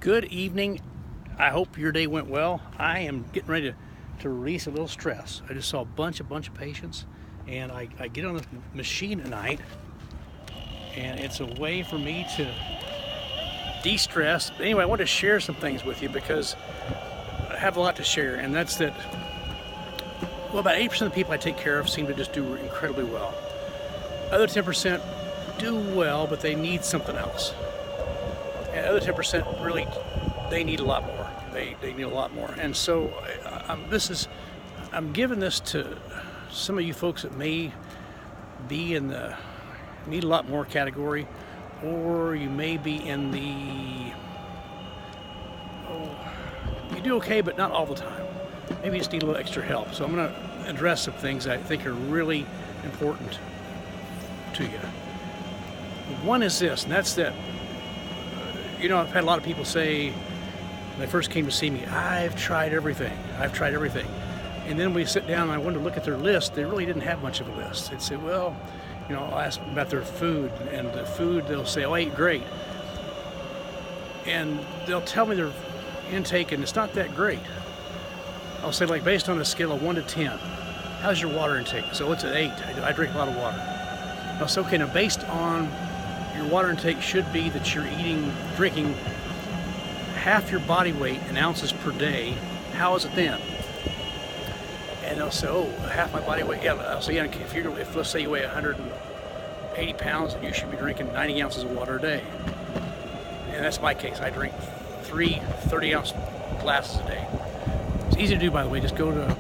Good evening. I hope your day went well. I am getting ready to release a little stress. I just saw a bunch of patients, and I get on the machine at night, and it's a way for me to de-stress. Anyway, I want to share some things with you because I have a lot to share, and that's that, well, about 80% of the people I take care of seem to just do incredibly well. Other 10% do well, but they need something else. And other 10% really, they need a lot more. They need a lot more. And so I'm giving this to some of you folks that may be in the need a lot more category, or you may be in the, you do okay, but not all the time. Maybe you just need a little extra help. So I'm going to address some things I think are really important to you. One is this, and that's that, I've had a lot of people say, when they first came to see me, I've tried everything. And then we sit down and I wanted to look at their list. They really didn't have much of a list. They'd say, well, I'll ask them about their food, and the food, they'll say, oh, I ate great. And they'll tell me their intake, and it's not that great. I'll say, like, based on a scale of 1 to 10, how's your water intake? So it's an 8. I drink a lot of water. I'll say, okay, now based on your water intake should be that you're drinking half your body weight in ounces per day. How is it then? And they'll say, oh, half my body weight. Yeah, I'll say, yeah, if let's say you weigh 180 pounds, you should be drinking 90 ounces of water a day. And that's my case. I drink 3 30-ounce glasses a day. It's easy to do, by the way. Just go to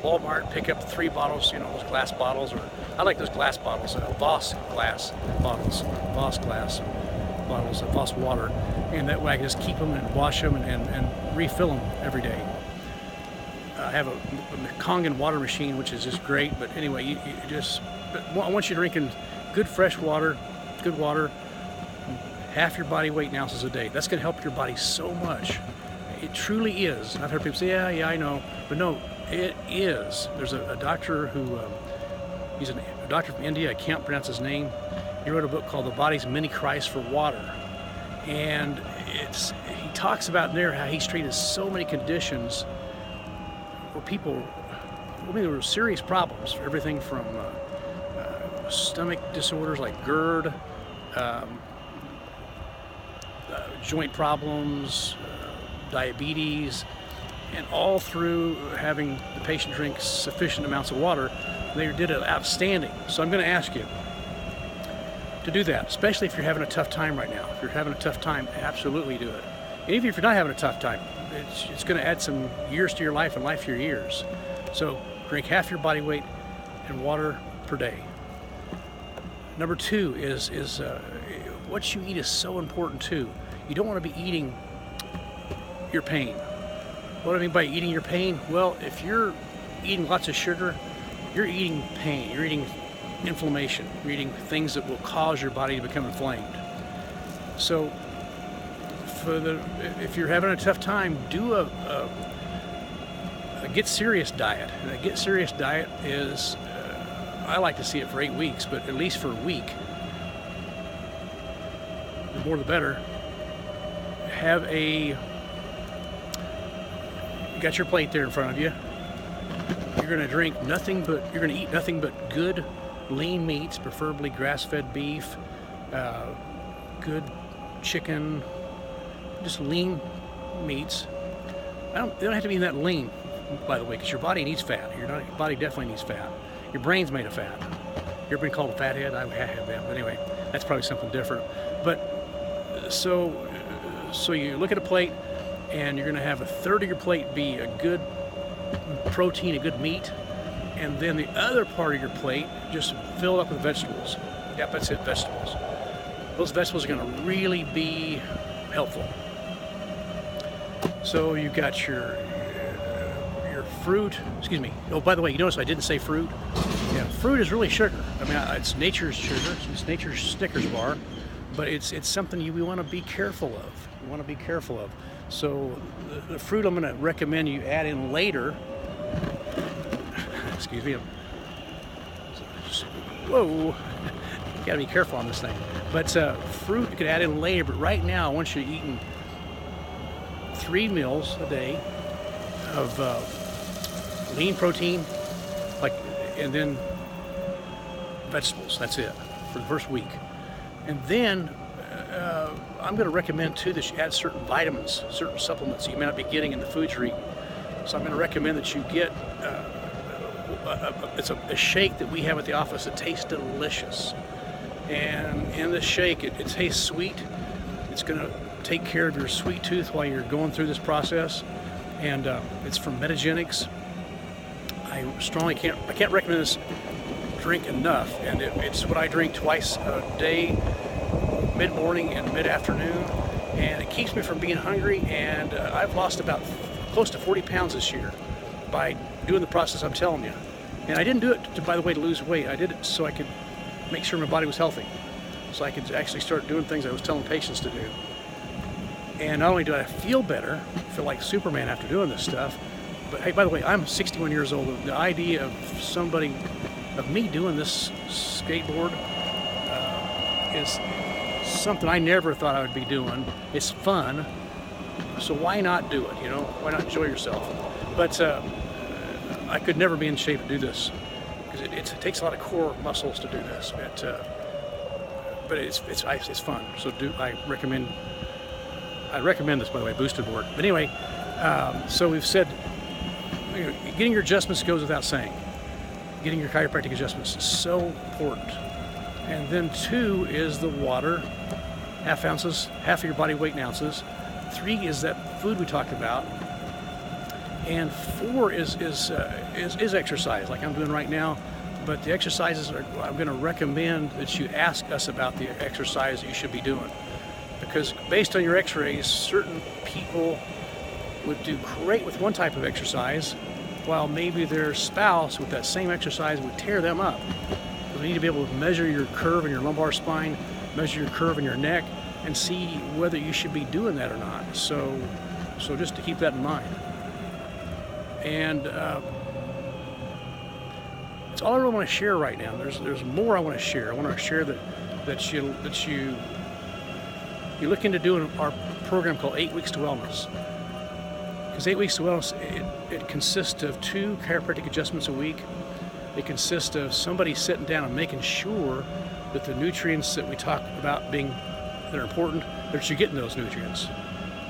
Walmart, pick up 3 bottles, those glass bottles, or I like those glass bottles, Voss glass bottles, Voss water, and that way I can just keep them and wash them and refill them every day. I have a Kangen water machine, which is just great, but anyway, I want you drinking good fresh water, half your body weight in ounces a day. That's going to help your body so much. It truly is. I've heard people say, yeah, I know, but no, it is. There's a doctor who, he's a doctor from India, I can't pronounce his name. He wrote a book called The Body's Mini Christ for Water. And he talks about there how he's treated so many conditions where people, there were serious problems, for everything from stomach disorders like GERD, joint problems, diabetes, and all through having the patient drink sufficient amounts of water. They did it outstanding. So I'm going to ask you to do that, especially if you're having a tough time right now. If you're having a tough time, absolutely do it. And even if you're not having a tough time, it's going to add some years to your life and life to your years. So drink half your body weight in water per day. Number 2 is what you eat is so important too. You don't want to be eating your pain. What do I mean by eating your pain? Well, if you're eating lots of sugar, you're eating pain, you're eating inflammation, you're eating things that will cause your body to become inflamed. So if you're having a tough time, do a Get Serious diet. And a Get Serious diet is, I like to see it for 8 weeks, but at least for a week, the more the better. You got your plate there in front of you. You're going to eat nothing but good lean meats, preferably grass-fed beef, good chicken, just lean meats. They don't have to be that lean, by the way, because your body needs fat. Your body definitely needs fat. Your brain's made of fat. You ever been called a fathead? I have been, but anyway, that's probably something different. But so you look at a plate, and you're going to have a third of your plate be a good protein, a good meat, and then the other part of your plate just fill up with vegetables. Yep, that's it, vegetables. Those vegetables are going to really be helpful. So you got your fruit. Excuse me. Oh, by the way, you notice I didn't say fruit. Yeah, fruit is really sugar. I mean, it's nature's sugar. It's nature's Snickers bar, but it's something we want to be careful of. So the fruit I'm going to recommend you add in later. Excuse me. Whoa. You got to be careful on this thing. But fruit you could add in later, but right now I want you eating 3 meals a day of lean protein, and then vegetables. That's it for the first week. And then I'm going to recommend too that you add certain vitamins, certain supplements that you may not be getting in the foods you're eating. So I'm going to recommend that you get it's a shake that we have at the office that tastes delicious. And in the shake, it tastes sweet. It's going to take care of your sweet tooth while you're going through this process. And it's from Metagenics. I can't recommend this drink enough. And it's what I drink twice a day, mid-morning and mid-afternoon. And it keeps me from being hungry. And I've lost about close to 40 pounds this year by doing the process I'm telling you. And I didn't do it, by the way, to lose weight. I did it so I could make sure my body was healthy, so I could actually start doing things I was telling patients to do. And not only do I feel better, feel like Superman after doing this stuff, but hey, by the way, I'm 61 years old. The idea of me doing this skateboard is something I never thought I would be doing. It's fun, so why not do it? Why not enjoy yourself? But I could never be in shape to do this because it takes a lot of core muscles to do this. But it's fun. So I recommend this, by the way, boosted board. But anyway, so we've said getting your adjustments goes without saying. Getting your chiropractic adjustments is so important. And then 2 is the water, half of your body weight in ounces. 3 is that food we talked about. And 4 is exercise, like I'm doing right now. But the exercises I'm going to recommend that you ask us about the exercise that you should be doing, because based on your X-rays, certain people would do great with one type of exercise, while maybe their spouse with that same exercise would tear them up. So we need to be able to measure your curve in your lumbar spine, measure your curve in your neck, and see whether you should be doing that or not. So just to keep that in mind. And it's all I really want to share right now. There's more I want to share. I want to share that you look into doing our program called 8 Weeks to Wellness. Because 8 Weeks to Wellness, it consists of 2 chiropractic adjustments a week. It consists of somebody sitting down and making sure that the nutrients that we talk about that are important, that you're getting those nutrients.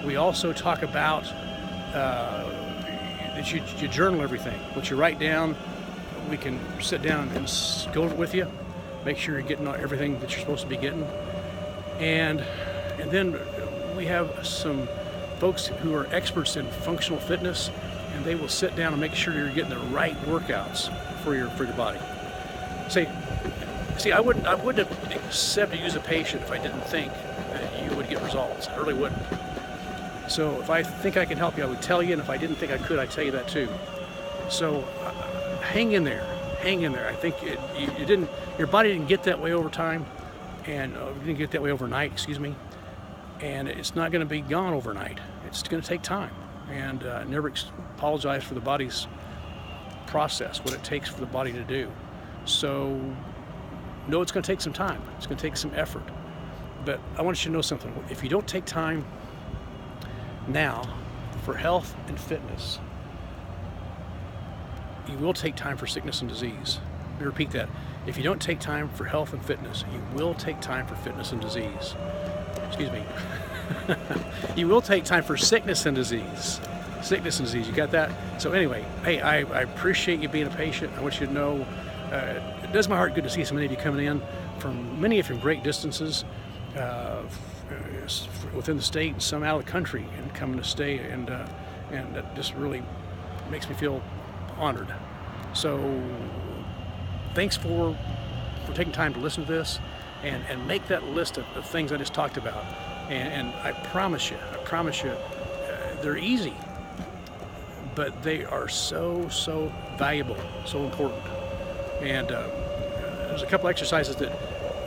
We also talk about that you journal everything. What you write down, we can sit down and go over it with you, make sure you're getting everything that you're supposed to be getting. And then we have some folks who are experts in functional fitness, and they will sit down and make sure you're getting the right workouts for your body. See, I wouldn't have accepted you as a patient if I didn't think that you would get results. I really wouldn't. So if I think I can help you, I would tell you, and if I didn't think I could, I'd tell you that too. So hang in there. I think your body didn't get that way over time, and didn't get that way overnight, excuse me. And it's not going to be gone overnight. It's going to take time. And never apologize for the body's process, what it takes for the body to do. So know it's going to take some time. It's going to take some effort. But I want you to know something. If you don't take time now for health and fitness, you will take time for sickness and disease. Let me repeat that. If you don't take time for health and fitness, you will take time for fitness and disease. Excuse me. You will take time for sickness and disease. Sickness and disease, you got that? So anyway, hey, I appreciate you being a patient. I want you to know, it does my heart good to see so many of you coming in from great distances, within the state and some out of the country, and coming to stay, and that just really makes me feel honored. So thanks for taking time to listen to this and make that list of things I just talked about. And I promise you, they're easy, but they are so valuable, so important. And there's a couple exercises that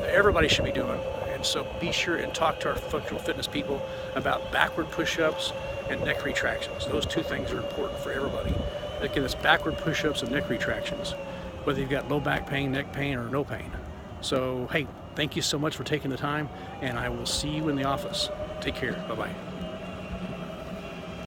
everybody should be doing. And so be sure and talk to our functional fitness people about backward push-ups and neck retractions. Those 2 things are important for everybody. Again, it's backward push-ups and neck retractions, whether you've got low back pain, neck pain, or no pain. So, hey, Thank you so much for taking the time, and I will see you in the office. Take care. Bye-bye.